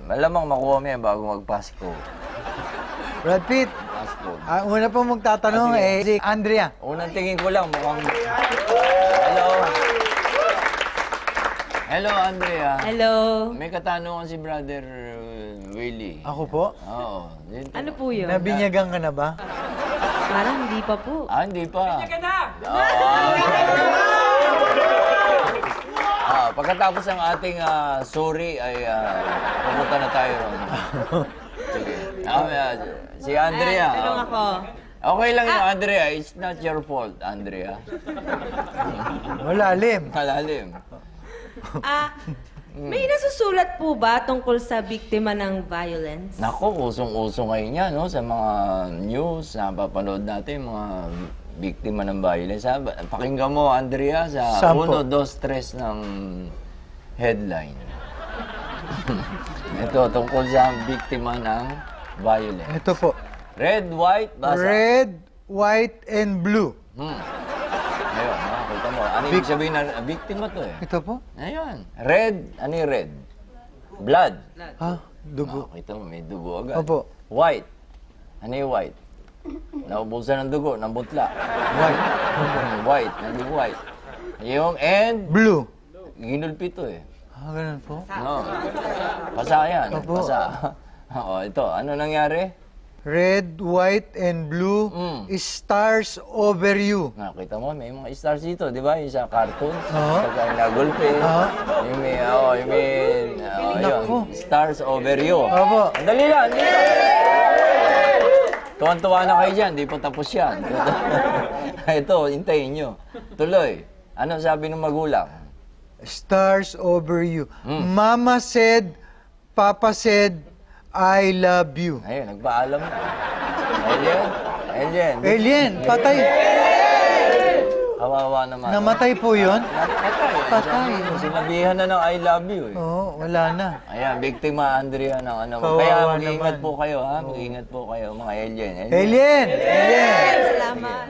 Malamang makuha mo yan bago mag-Pasko. Brad Pitt, Pasko. una po magtatanong si Andrea. Unang tingin ko lang, mukhang... Hello. Hello, Andrea. Hello. May katanungan si Brother Willie. Ako po? Oo. Dito. Ano po yun? Nabinyagan ka na ba? Parang hindi pa po. Hindi pa. Pagkatapos ng ating sorry ay pumunta na tayo ron. Sige. Si Andrea. Tanong ako. Okay lang yun, Andrea. It's not your fault, Andrea. Malalim. Malalim. May nasusulat po ba tungkol sa biktima ng violence? Nako, usong-uso ngayon yan, no? Sa mga news, napapanood natin, mga biktima ng violence. Pakinggan mo, Andrea, sa Sampo. 1, 2, 3 ng headline. Ito, tungkol sa biktima ng violence. Ito po. Red, white, basa. Red, white, and blue. Ayun, nakakita mo. Ano ibig sabihin na biktima to eh? Ito po? Ayun. Red, ano yung red? Blood. Dugo. Nakita mo, may dugo agad. Opo. White. Ano yung white? Naubusan ng dugo, ng butla. White. White, hindi white. Yung and, Blue. ginulpi to eh. Ganun po. No. Pasa yan. Opo. Pasa. Ito. Ano nangyari? Red, white, and blue. Stars over you. Nakita mo, may mga stars dito, di ba? Yung sa cartoons. Oo. Pagka nagulpi. Yung may, Naku. yun. Stars over you. Opo. Dali lang, dali lang. Tuwan-tuwa na kayo dyan, di pa tapos yan. Ito, hintayin nyo. Tuloy. Ano sabi ng magulang? Stars over you. Mama said, Papa said, I love you. Ayun, nagpaalam na. Alien? Alien. Alien, patay. Kawawa naman. Namatay po yun? Patay. Sinabihan na ng I love you eh. Oo, wala na. Ayan, biktima Andrea ng ano. Kawawa Kaya mag-iingat naman. po kayo ha. Mag-iingat po kayo mga alien. Alien! Alien! Salamat.